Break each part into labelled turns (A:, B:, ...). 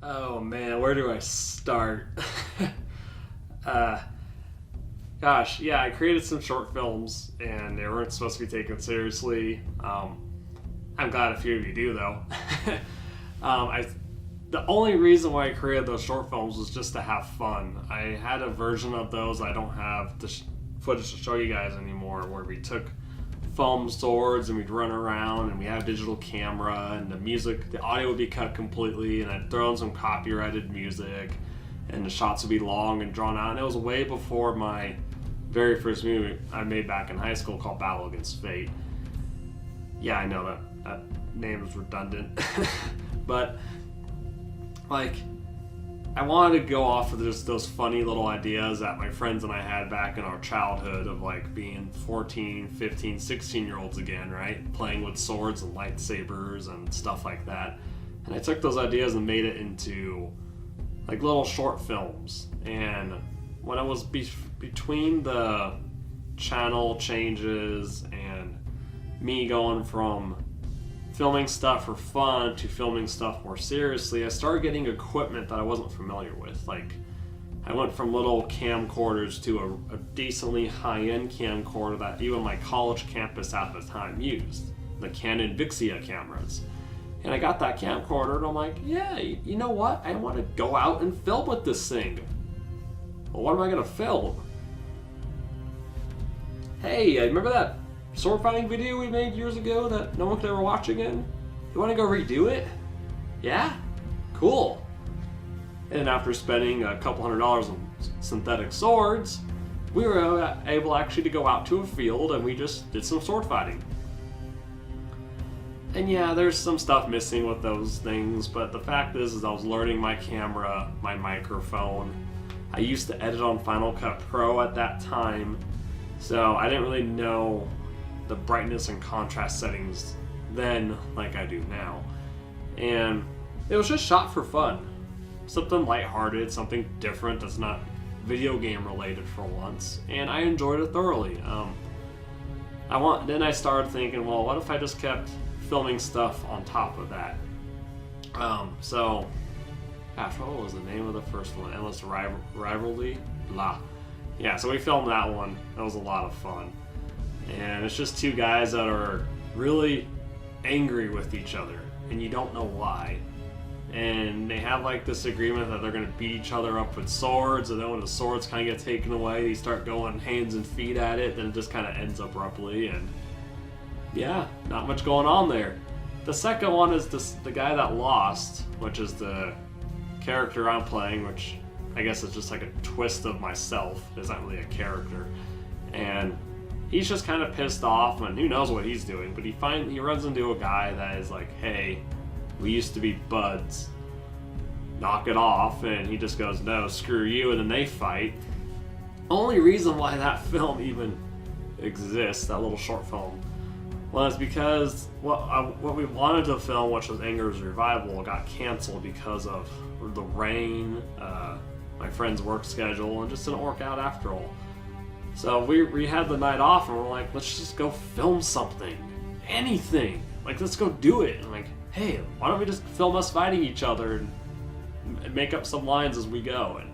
A: Oh man, where do I start? uh, Gosh, yeah, I created some short films and they weren't supposed to be taken seriously. I'm glad a few of you do though. I The only reason why I created those short films was just to have fun. I had a version of those. I don't have the footage to show you guys anymore, where we took foam swords and we'd run around and we had a digital camera and the audio would be cut completely, and I'd throw in some copyrighted music and the shots would be long and drawn out. And it was way before my very first movie I made back in high school called Battle Against Fate. Yeah, I know that name is redundant. But like, I wanted to go off of just those funny little ideas that my friends and I had back in our childhood of like being 14, 15, 16-year-olds again, right? Playing with swords and lightsabers and stuff like that. And I took those ideas and made it into like little short films. And when I was between the channel changes and me going from filming stuff for fun to filming stuff more seriously, I started getting equipment that I wasn't familiar with. Like, I went from little camcorders to a decently high-end camcorder that even my college campus at the time used, the Canon Vixia cameras. And I got that camcorder and I'm like, yeah, you know what? I want to go out and film with this thing. Well, what am I going to film? Hey, remember that sword fighting video we made years ago that no one could ever watch again? You want to go redo it? Yeah? Cool. And after spending a couple $100s on synthetic swords, we were able actually to go out to a field and we just did some sword fighting. And yeah, there's some stuff missing with those things, but the fact is I was learning my camera, my microphone. I used to edit on Final Cut Pro at that time, so I didn't really know the brightness and contrast settings then like I do now. And it was just shot for fun. Something lighthearted, something different that's not video game related for once. And I enjoyed it thoroughly. Then I started thinking, well, what if I just kept filming stuff on top of that? Gosh, what was the name of the first one? Endless Rivalry? Blah. Yeah, so we filmed that one. That was a lot of fun. And it's just two guys that are really angry with each other, and you don't know why. And they have like this agreement that they're going to beat each other up with swords, and then when the swords kind of get taken away, they start going hands and feet at it, then it just kind of ends abruptly, and yeah, not much going on there. The second one is the guy that lost, which is the character I'm playing, which I guess is just like a twist of myself. It's not really a character. And he's just kind of pissed off, and who knows what he's doing, but he runs into a guy that is like, hey, we used to be buds, knock it off, and he just goes, no, screw you, and then they fight. Only reason why that film even exists, that little short film, was because what we wanted to film, which was Anger's Revival, got canceled because of the rain, my friend's work schedule, and just didn't work out after all. So we had the night off and we're like, let's just go film something. Anything. Like, let's go do it. And like, hey, why don't we just film us fighting each other and make up some lines as we go? And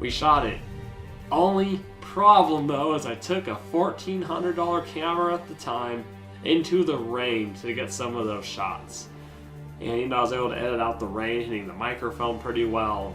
A: we shot it. Only problem though is I took a $1,400 camera at the time into the rain to get some of those shots. And I was able to edit out the rain hitting the microphone pretty well.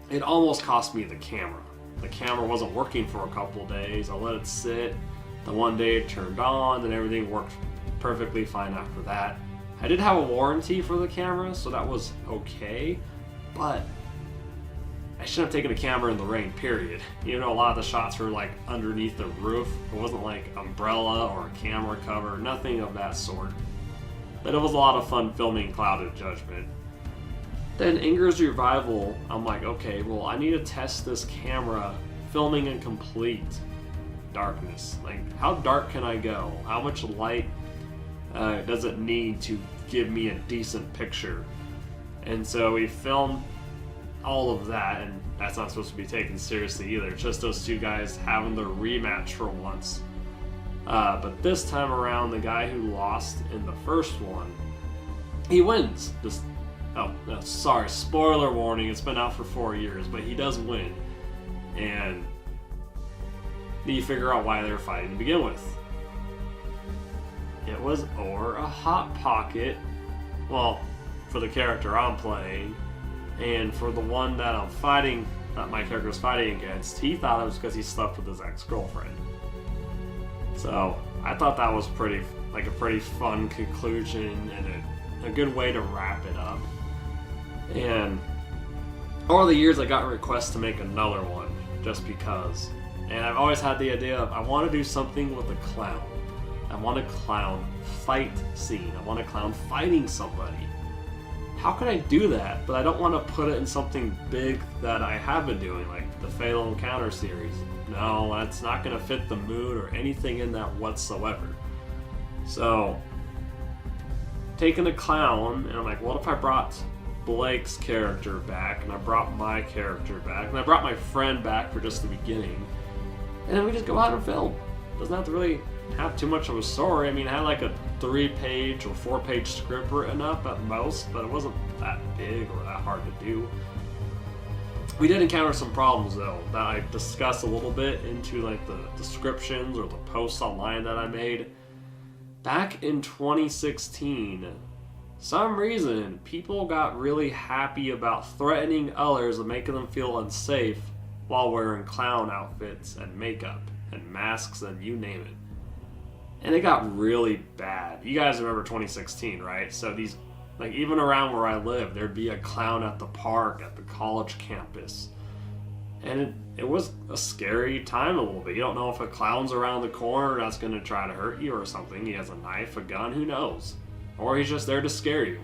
A: It almost cost me the camera. The camera wasn't working for a couple days. I let it sit. The one day it turned on, and everything worked perfectly fine after that. I did have a warranty for the camera, so that was okay, but I shouldn't have taken a camera in the rain, period. You know, a lot of the shots were like underneath the roof. It wasn't like umbrella or a camera cover, nothing of that sort. But it was a lot of fun filming Clouded Judgment. Then Anger's Revival, I'm like, okay, well, I need to test this camera filming in complete darkness. Like, how dark can I go? How much light does it need to give me a decent picture? And so we filmed all of that, and that's not supposed to be taken seriously either. It's just those two guys having their rematch for once. But this time around, the guy who lost in the first one, he wins. Just Oh, no, sorry, spoiler warning, it's been out for 4 years, but he does win. And you figure out why they were fighting to begin with. It was over a Hot Pocket, well, for the character I'm playing, and for the one that my character was fighting against, he thought it was because he slept with his ex-girlfriend. So I thought that was a pretty fun conclusion and a good way to wrap it up. And over the years I got requests to make another one just because. And I've always had the idea of I want to do something with a clown. I want a clown fight scene. I want a clown fighting somebody. How can I do that? But I don't want to put it in something big that I have been doing, like the Fatal Encounter series. No, that's not going to fit the mood or anything in that whatsoever. So, taking a clown, and I'm like, what if I brought Blake's character back, and I brought my character back, and I brought my friend back for just the beginning, and then we just go out and film. Doesn't have to really have too much of a story. I mean, I had like a 3-page or 4-page script written up at most, but it wasn't that big or that hard to do. We did encounter some problems though that I discussed a little bit into like the descriptions or the posts online that I made. Back in 2016, some reason people got really happy about threatening others and making them feel unsafe while wearing clown outfits and makeup and masks and you name it. And it got really bad. You guys remember 2016, right? So these, like even around where I live, there'd be a clown at the park, at the college campus. And it was a scary time a little bit. You don't know if a clown's around the corner that's going to try to hurt you or something. He has a knife, a gun, who knows? Or he's just there to scare you.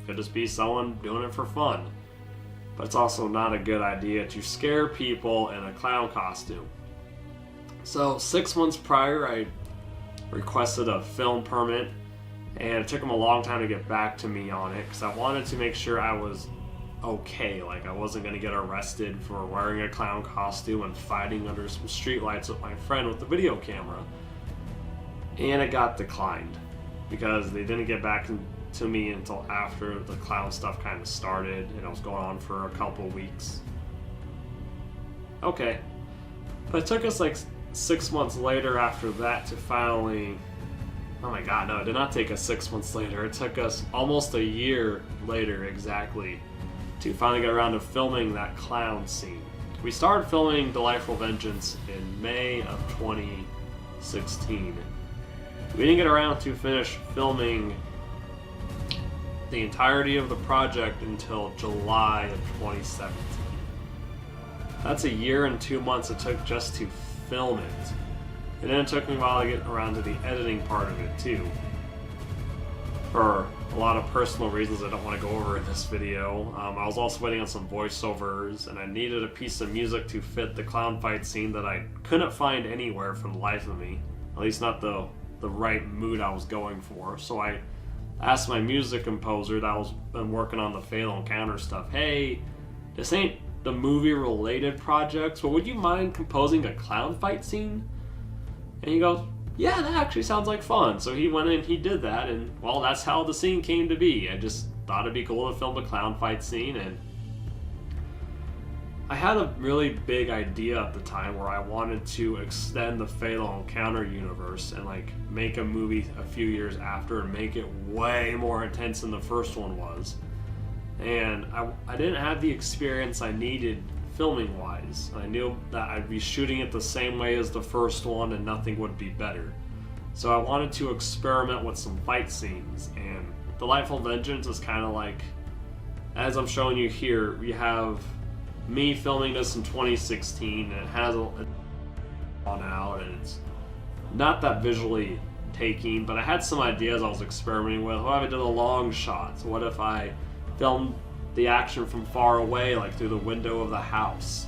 A: Could just be someone doing it for fun. But it's also not a good idea to scare people in a clown costume. So 6 months prior, I requested a film permit, and it took them a long time to get back to me on it because I wanted to make sure I was okay. Like I wasn't going to get arrested for wearing a clown costume and fighting under some streetlights with my friend with the video camera. And it got declined because they didn't get back to me until after the clown stuff kind of started, and it was going on for a couple weeks. Okay. But it took us like 6 months later after that to finally, oh my god, no, it did not take us 6 months later. It took us almost a year later exactly to finally get around to filming that clown scene. We started filming Delightful Vengeance in May of 2016. We didn't get around to finish filming the entirety of the project until July of 2017. That's a year and 2 months it took just to film it. And then it took me a while to get around to the editing part of it too. For a lot of personal reasons I don't want to go over in this video. I was also waiting on some voiceovers, and I needed a piece of music to fit the clown fight scene that I couldn't find anywhere for the life of me. At least not the right mood I was going for. So I asked my music composer that was been working on the Fatal Encounter stuff, hey, this ain't the movie related projects, but would you mind composing a clown fight scene? And he goes, yeah, that actually sounds like fun. So he went in, he did that, and well, that's how the scene came to be. I just thought it'd be cool to film a clown fight scene, and I had a really big idea at the time where I wanted to extend the Fatal Encounter universe and like make a movie a few years after and make it way more intense than the first one was. And I didn't have the experience I needed filming wise. I knew that I'd be shooting it the same way as the first one and nothing would be better. So I wanted to experiment with some fight scenes, and Delightful Vengeance is kind of like, as I'm showing you here, we have me filming this in 2016, and it has on out, and it's not that visually taking, but I had some ideas I was experimenting with. What if I did a long shot? So what if I filmed the action from far away, like through the window of the house?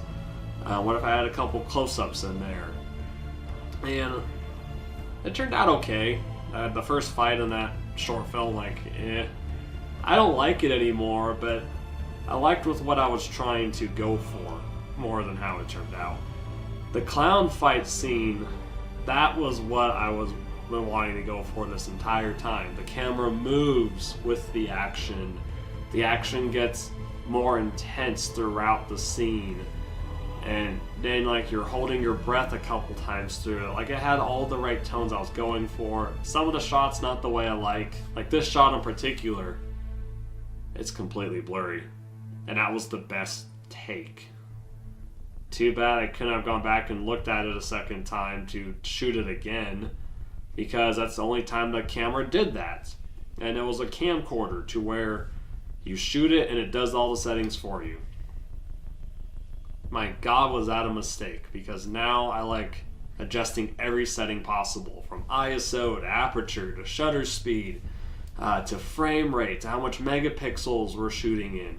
A: What if I had a couple close-ups in there? And it turned out okay. The first fight in that short film, like, I don't like it anymore, but I liked with what I was trying to go for more than how it turned out. The clown fight scene, that was what I was been wanting to go for this entire time. The camera moves with the action, the action gets more intense throughout the scene, and then like you're holding your breath a couple times through it. Like it had all the right tones I was going for. Some of the shots not the way I like this shot in particular, it's completely blurry, and that was the best take. Too bad I couldn't have gone back and looked at it a second time to shoot it again, because that's the only time the camera did that. And it was a camcorder to where you shoot it and it does all the settings for you. My God, was that a mistake, because now I like adjusting every setting possible, from ISO to aperture to shutter speed to frame rate to how much megapixels we're shooting in.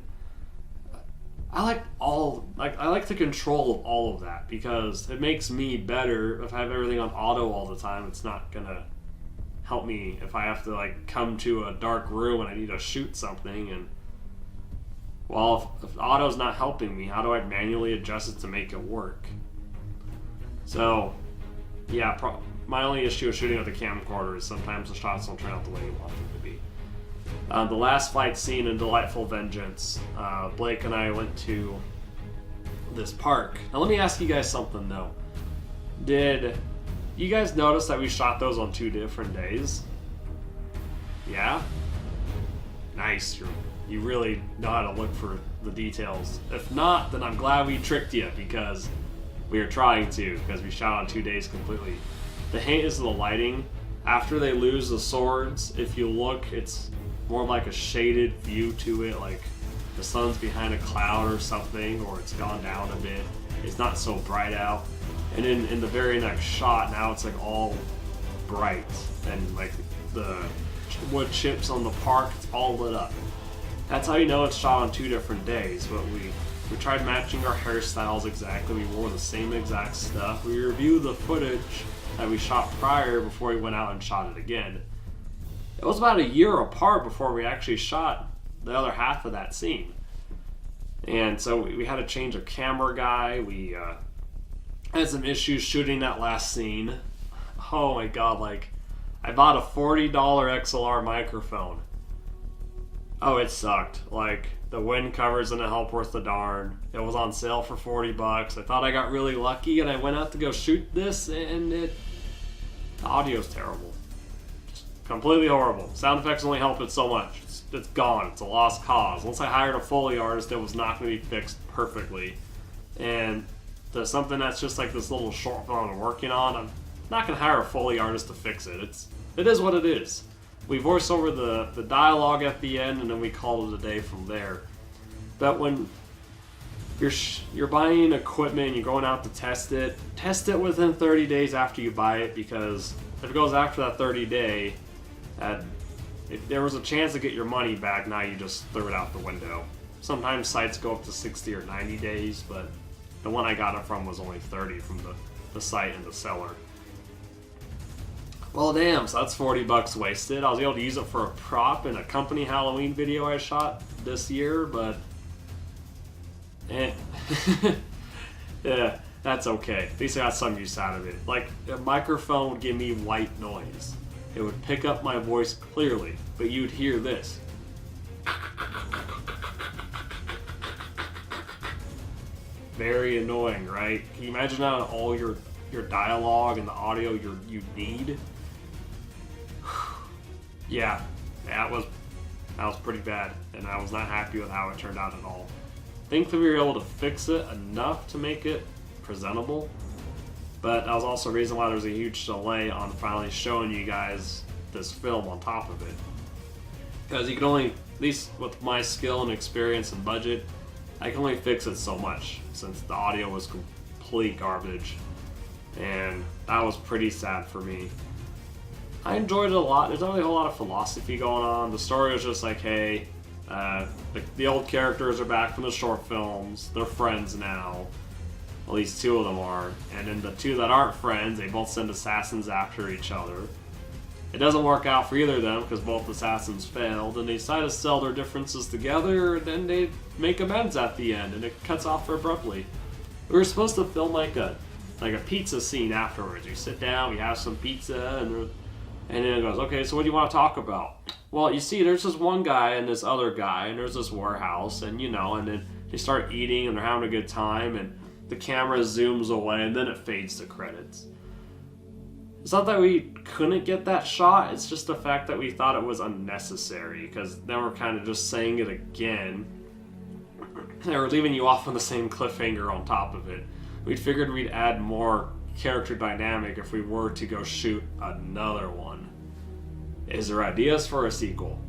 A: I like the control of all of that, because it makes me better. If I have everything on auto all the time, it's not gonna help me if I have to like come to a dark room and I need to shoot something. And well, if auto's not helping me, how do I manually adjust it to make it work? So yeah, my only issue with shooting with the camcorder is sometimes the shots don't turn out the way you want them to be. The last fight scene in Delightful Vengeance, Blake and I went to this park. Now let me ask you guys something though. Did you guys notice that we shot those on 2 different days? Yeah? Nice. You really know how to look for the details. If not, then I'm glad we tricked you, because we were trying to, because we shot on 2 days completely. The hint is the lighting. After they lose the swords, if you look, it's more like a shaded view to it, like the sun's behind a cloud or something, or it's gone down a bit. It's not so bright out. And in the very next shot, now it's like all bright, and like the wood chips on the park, it's all lit up. That's how you know it's shot on 2 different days. But we tried matching our hairstyles exactly. We wore the same exact stuff. We reviewed the footage that we shot prior before we went out and shot it again. It was about a year apart before we actually shot the other half of that scene. And so we had to change a camera guy. We had some issues shooting that last scene. Oh my God, like I bought a $40 XLR microphone. Oh, it sucked. Like the wind covers didn't help worth the darn. It was on sale for $40. I thought I got really lucky, and I went out to go shoot this, and the audio's terrible. Just completely horrible. Sound effects only help it so much. It's gone. It's a lost cause. Once I hired a Foley artist, it was not going to be fixed perfectly. And there's something that's just like this little short film I'm working on. I'm not going to hire a Foley artist to fix it. It is what it is. We voice over the dialogue at the end, and then we call it a day from there. But when you're buying equipment, you're going out to test it within 30 days after you buy it, because if it goes after that 30 day, if there was a chance to get your money back, now you just threw it out the window. Sometimes sites go up to 60 or 90 days, but the one I got it from was only 30 from the site and the seller. Well, damn, so that's $40 wasted. I was able to use it for a prop in a company Halloween video I shot this year, but yeah, that's okay. At least I got some use out of it. Like, a microphone would give me white noise. It would pick up my voice clearly, but you'd hear this. Very annoying, right? Can you imagine how all your dialogue and the audio you need? Yeah, that was pretty bad, and I was not happy with how it turned out at all. Thankfully, we were able to fix it enough to make it presentable, but that was also a reason why there was a huge delay on finally showing you guys this film on top of it. Because you can only, at least with my skill and experience and budget, I can only fix it so much, since the audio was complete garbage, and that was pretty sad for me. I enjoyed it a lot. There's not really a whole lot of philosophy going on. The story was just like, hey, the old characters are back from the short films. They're friends now. At least 2 of them are. And then the 2 that aren't friends, they both send assassins after each other. It doesn't work out for either of them because both assassins failed, and they decide to sell their differences together, and then they make amends at the end, and it cuts off abruptly. We were supposed to film like a pizza scene afterwards. You sit down, we have some pizza, and And then it goes, okay, so what do you want to talk about? Well, you see, there's this one guy and this other guy, and there's this warehouse, and and then they start eating, and they're having a good time, and the camera zooms away, and then it fades to credits. It's not that we couldn't get that shot, it's just the fact that we thought it was unnecessary, because then we're kind of just saying it again. They were leaving you off on the same cliffhanger on top of it. We figured we'd add more character dynamic if we were to go shoot another one. Is there ideas for a sequel?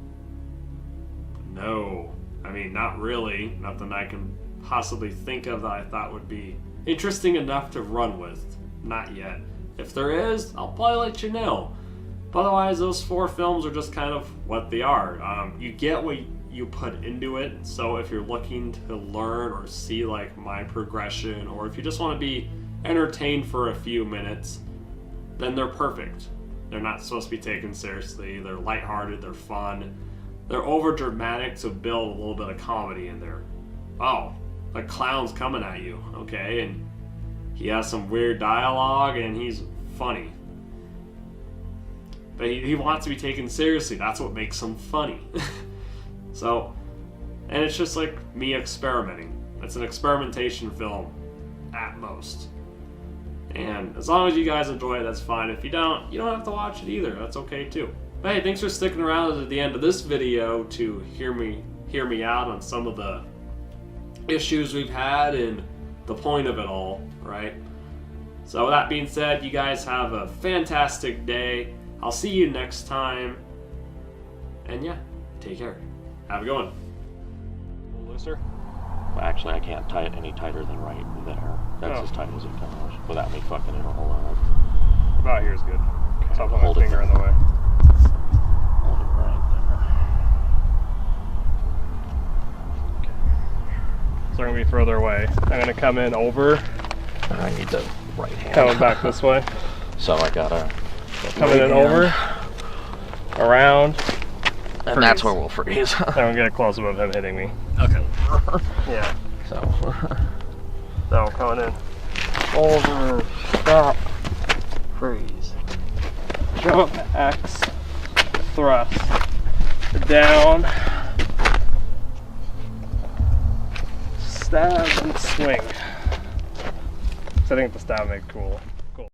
A: No. I mean, not really. Nothing I can possibly think of that I thought would be interesting enough to run with. Not yet. If there is, I'll probably let you know. But otherwise, those 4 films are just kind of what they are. You get what you put into it, so if you're looking to learn or see like my progression, or if you just want to be entertained for a few minutes, then they're perfect. They're not supposed to be taken seriously. They're lighthearted, they're fun. They're over dramatic to build a little bit of comedy in there. Oh, the clown's coming at you, okay? And he has some weird dialogue and he's funny. But he wants to be taken seriously. That's what makes him funny. So, and it's just like me experimenting. It's an experimentation film at most. And as long as you guys enjoy it, that's fine. If you don't have to watch it either. That's okay too. But hey, thanks for sticking around at the end of this video to hear me out on some of the issues we've had and the point of it all, right? So with that being said, you guys have a fantastic day. I'll see you next time. And yeah, take care. Have a good one. A little looser?
B: Well, actually, I can't tie it any tighter than right there. That's as tight as it comes without me fucking it a whole lot.
A: About here is good.
B: Okay.
A: So I'll put my finger in the way.
B: Hold it right there. Okay.
A: So we're going to be further away. I'm going to come in over.
B: I need the right hand.
A: Coming back this way.
B: So I gotta...
A: Coming in over. Around.
B: And
A: freeze.
B: that's where we'll freeze.
A: I'm going to get a close-up of him hitting me.
B: Okay.
A: Yeah.
B: So
A: coming in.
B: over, stop, freeze.
A: Jump, X, thrust, down, stab, and swing. So I think the stab made cool.